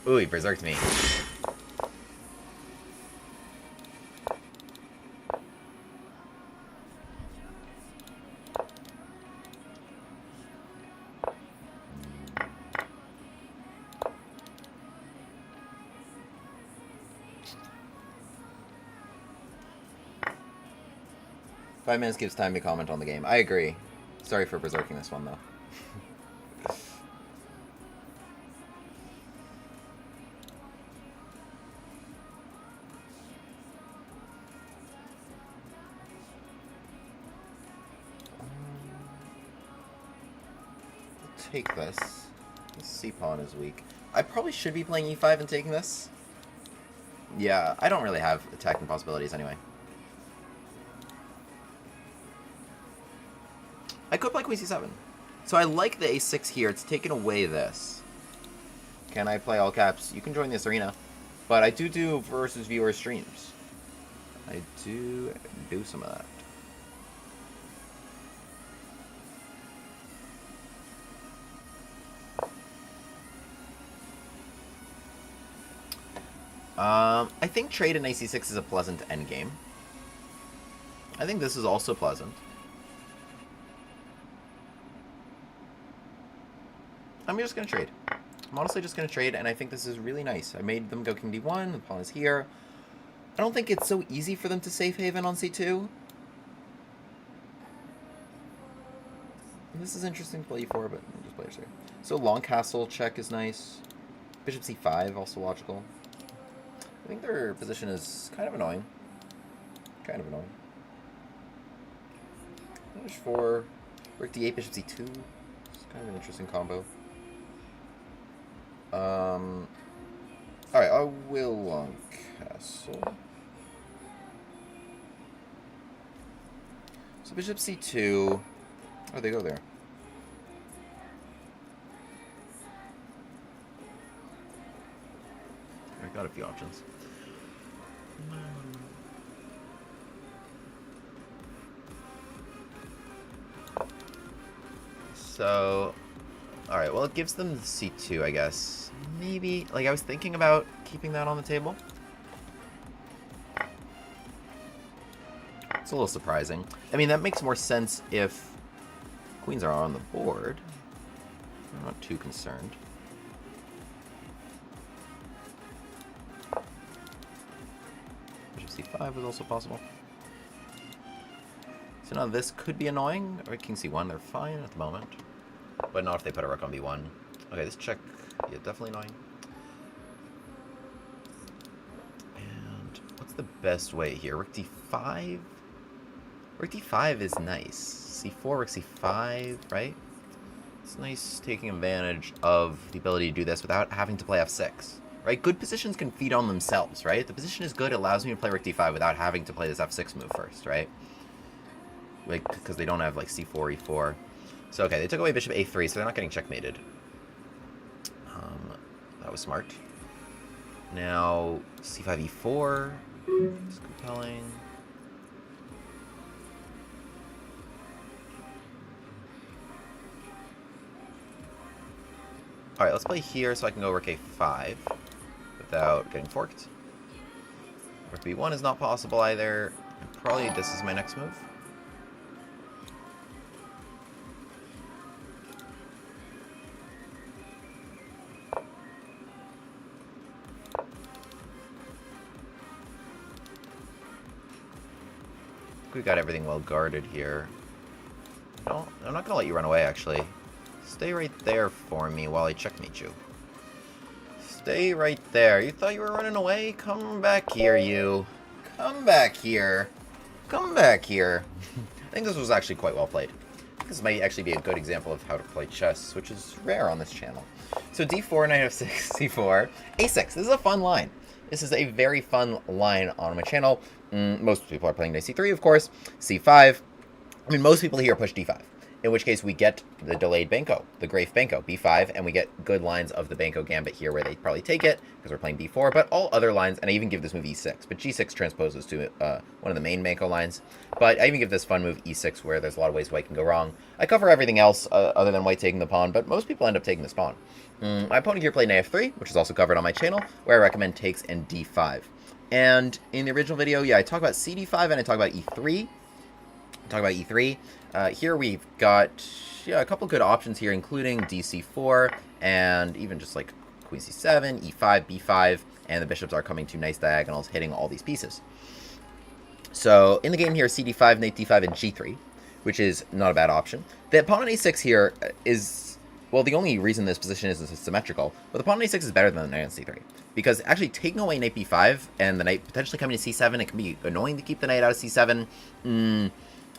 Ooh, he berserked me. "5 minutes gives time to comment on the game." I agree. Sorry for berserking this one, though. Take this. This c-pawn is weak. I probably should be playing e5 and taking this. Yeah, I don't really have attacking possibilities anyway. I could play queen c7. So I like the a6 here. It's taken away this. Can I play all caps? You can join this arena. But I do versus viewer streams. I do some of that. I think trade in ac6 is a pleasant endgame. I think this is also pleasant. I'm just going to trade. I'm honestly just going to trade, and I think this is really nice. I made them go king d1, the pawn is here. I don't think it's so easy for them to safe haven on c2. And this is interesting to play e4, but I'll just play it here. So long castle check is nice. Bishop c5, also logical. I think their position is kind of annoying. Kind of annoying. h4, rook d8, bishop c2. It's kind of an interesting combo. Alright, I will long castle. So bishop c2. Oh, they go there. I got a few options. So, alright, well, it gives them the c2, I guess. Maybe, like, I was thinking about keeping that on the table. It's a little surprising. I mean, that makes more sense if queens are on the board. I'm not too concerned. Bishop c5 is also possible. So now this could be annoying. Or king c1, they're fine at the moment. But not if they put a rook on b1. Okay, this check, yeah, definitely annoying. And what's the best way here? Rook d5? Rook d5 is nice. c4, rook c5, right? It's nice taking advantage of the ability to do this without having to play f6. Right? Good positions can feed on themselves, right? If the position is good, it allows me to play rook d5 without having to play this f6 move first, right? Like, because they don't have, like, c4, e4. So, okay, they took away bishop a3, so they're not getting checkmated. That was smart. Now, c5, e4 is compelling. Alright, let's play here so I can go rook a5 without getting forked. Rook b1 is not possible either. And probably this is my next move. We got everything well guarded here. No, I'm not gonna let you run away, actually. Stay right there for me while I checkmate you. Stay right there. You thought you were running away? Come back here, you. Come back here. Come back here. I think this was actually quite well played. This might actually be a good example of how to play chess, which is rare on this channel. So d4, knight f6, c4, a6. This is a fun line. This is a very fun line on my channel. Most people are playing knight c3, of course. c5. I mean, most people here push d5. in which case we get the delayed Banco, the Graif Banco, b5, and we get good lines of the Banco Gambit here where they probably take it, because we're playing b4, but all other lines, and I even give this move e6, but g6 transposes to one of the main Banco lines, but I even give this fun move e6 where there's a lot of ways white can go wrong. I cover everything else other than white taking the pawn, but most people end up taking this pawn. My opponent here played knight f3, which is also covered on my channel, where I recommend takes and d5. And in the original video, yeah, I talk about cd5 and I talk about e3. Here we've got a couple good options here, including dc4 and even just like queen c7, e5, b5, and the bishops are coming to nice diagonals, hitting all these pieces. So in the game here, cd5, knight d5, and g3, which is not a bad option. The pawn on a6 here is, well, the only reason this position isn't symmetrical, but the pawn on a6 is better than the knight on c3. Because actually taking away knight b5 and the knight potentially coming to c7, it can be annoying to keep the knight out of c7.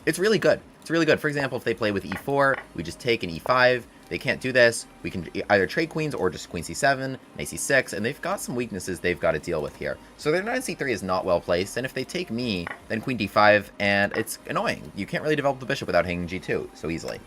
It's really good. It's really good. For example, if they play with e4, we just take an e5. They can't do this. We can either trade queens or just queen c7, knight c6, and they've got some weaknesses they've got to deal with here. So their knight on c3 is not well placed, and if they take me, then queen d5, and it's annoying. You can't really develop the bishop without hanging g2 so easily.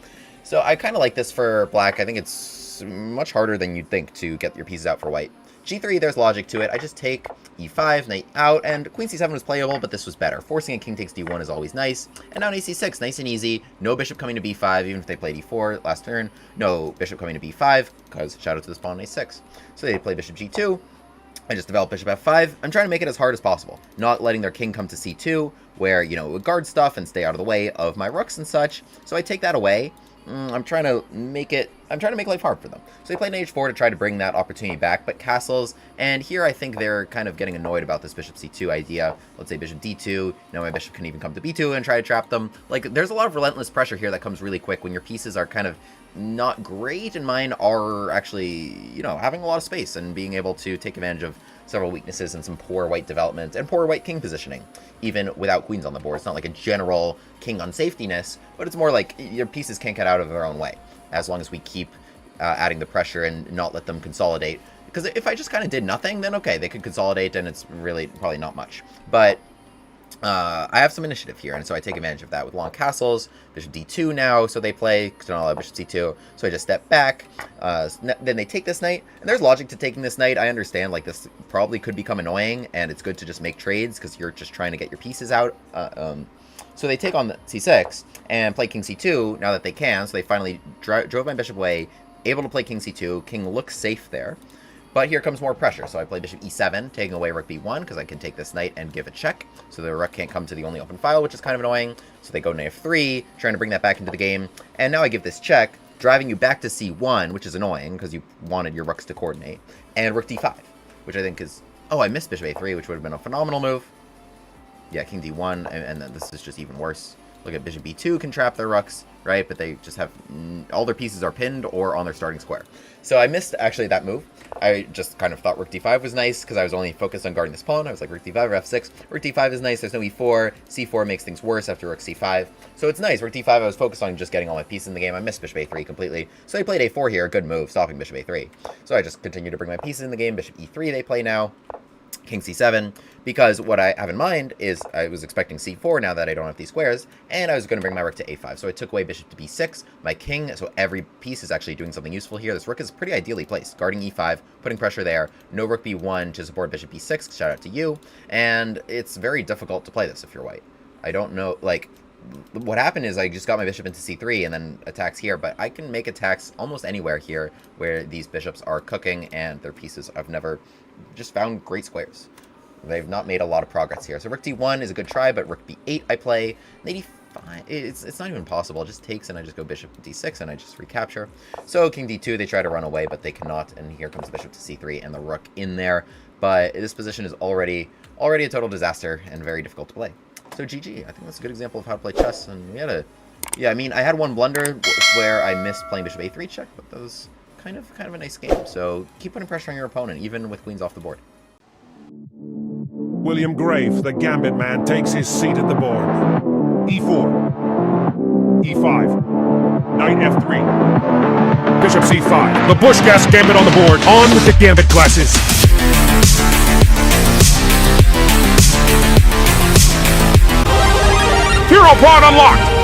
So I kind of like this for black. I think it's much harder than you'd think to get your pieces out for white. g3, there's logic to it. I just take e5, knight out, and queen c7 was playable, but this was better. Forcing a king takes d1 is always nice. And now knight c6, nice and easy. No bishop coming to b5, even if they played e4 last turn. No bishop coming to b5, because shout out to this pawn on a6. So they play bishop g2. I just develop bishop f5. I'm trying to make it as hard as possible. Not letting their king come to c2, where, you know, it would guard stuff and stay out of the way of my rooks and such. So I take that away. I'm trying to make life hard for them. So they play knight h4 to try to bring that opportunity back, but castles, and here I think they're kind of getting annoyed about this bishop c2 idea. Let's say bishop d2, now my bishop can even come to b2 and try to trap them. Like, there's a lot of relentless pressure here that comes really quick when your pieces are kind of not great, and mine are actually, you know, having a lot of space and being able to take advantage of several weaknesses and some poor white development and poor white king positioning, even without queens on the board. It's not like a general king unsafetyness, but it's more like your pieces can't get out of their own way, as long as we keep adding the pressure and not let them consolidate. Because if I just kind of did nothing, then okay, they could consolidate, and it's really probably not much. But I have some initiative here, and so I take advantage of that with long castles. Bishop d2 now, so they play, because they're not allowed bishop c2, so I just step back. Then they take this knight, and there's logic to taking this knight. I understand, like, this probably could become annoying, and it's good to just make trades, because you're just trying to get your pieces out. So they take on the c6, and play king c2, now that they can, so they finally drove my bishop away, able to play king c2, king looks safe there. But here comes more pressure, so I play bishop e7, taking away rook b1, because I can take this knight and give a check, so the rook can't come to the only open file, which is kind of annoying. So they go knight f3, trying to bring that back into the game, and now I give this check, driving you back to c1, which is annoying, because you wanted your rooks to coordinate, and rook d5, which I think is... Oh, I missed bishop a3, which would have been a phenomenal move. Yeah, king d1, and then this is just even worse. Look at bishop b2 can trap their rooks, right? But they just have... all their pieces are pinned or on their starting square. So I missed, actually, that move. I just kind of thought rook d5 was nice, because I was only focused on guarding this pawn. I was like, rook d5 or f6. Rook d5 is nice. There's no e4. c4 makes things worse after rook c5. So it's nice. Rook d5, I was focused on just getting all my pieces in the game. I missed bishop a3 completely. So they played a4 here. Good move, stopping bishop a3. So I just continue to bring my pieces in the game. Bishop e3 they play now. King c7, because what I have in mind is I was expecting c4 now that I don't have these squares, and I was going to bring my rook to a5. So I took away bishop to b6, my king, so every piece is actually doing something useful here. This rook is pretty ideally placed, guarding e5, putting pressure there, no rook b1 to support bishop b6, shout out to you, and it's very difficult to play this if you're white. I don't know, like, what happened is I just got my bishop into c3 and then attacks here, but I can make attacks almost anywhere here where these bishops are cooking and their pieces I've never just found great squares. They've not made a lot of progress here. So rook d1 is a good try, but rook b8 I play. Knight e5, it's not even possible. It just takes and I just go bishop d6 and I just recapture. So king d2, they try to run away, but they cannot, and here comes bishop to c3 and the rook in there. But this position is already a total disaster and very difficult to play. So GG, I think that's a good example of how to play chess, and we had a... Yeah, I mean, I had one blunder where I missed playing bishop a3 check, but that was kind of a nice game. So keep putting pressure on your opponent, even with queens off the board. William Wgraif, the gambit man, takes his seat at the board. e4, e5, knight f3, bishop c5. The Bushgas gambit on the board. On with the gambit classes. Hero pawn unlocked.